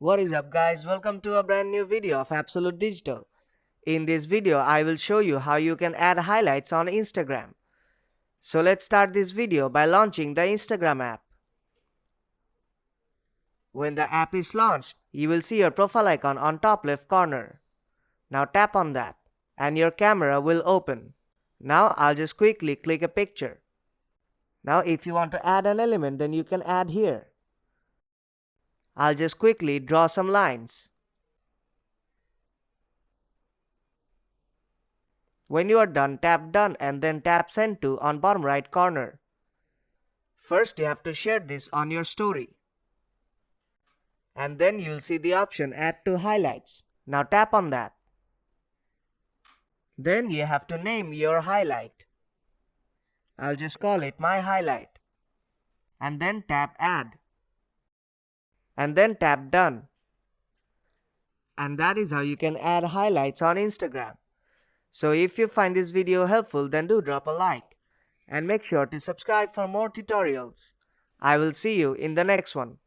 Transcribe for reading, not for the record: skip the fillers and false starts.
What is up guys, welcome to a brand new video of Absolute Digital. In this video I will show you how you can add highlights on Instagram. So let's start this video by launching the Instagram app. When the app is launched, you will see your profile icon on top left corner. Now tap on that and your camera will open. Now I'll just quickly click a picture. Now if you want to add an element, then you can add here. I'll just quickly draw some lines. When you are done, tap done and then tap send to on bottom right corner. First you have to share this on your story. And then you'll see the option add to highlights. Now tap on that. Then you have to name your highlight. I'll just call it my highlight. And then tap add. And then tap done. And that is how you can add highlights on Instagram. So if you find this video helpful, then do drop a like. And make sure to subscribe for more tutorials. I will see you in the next one.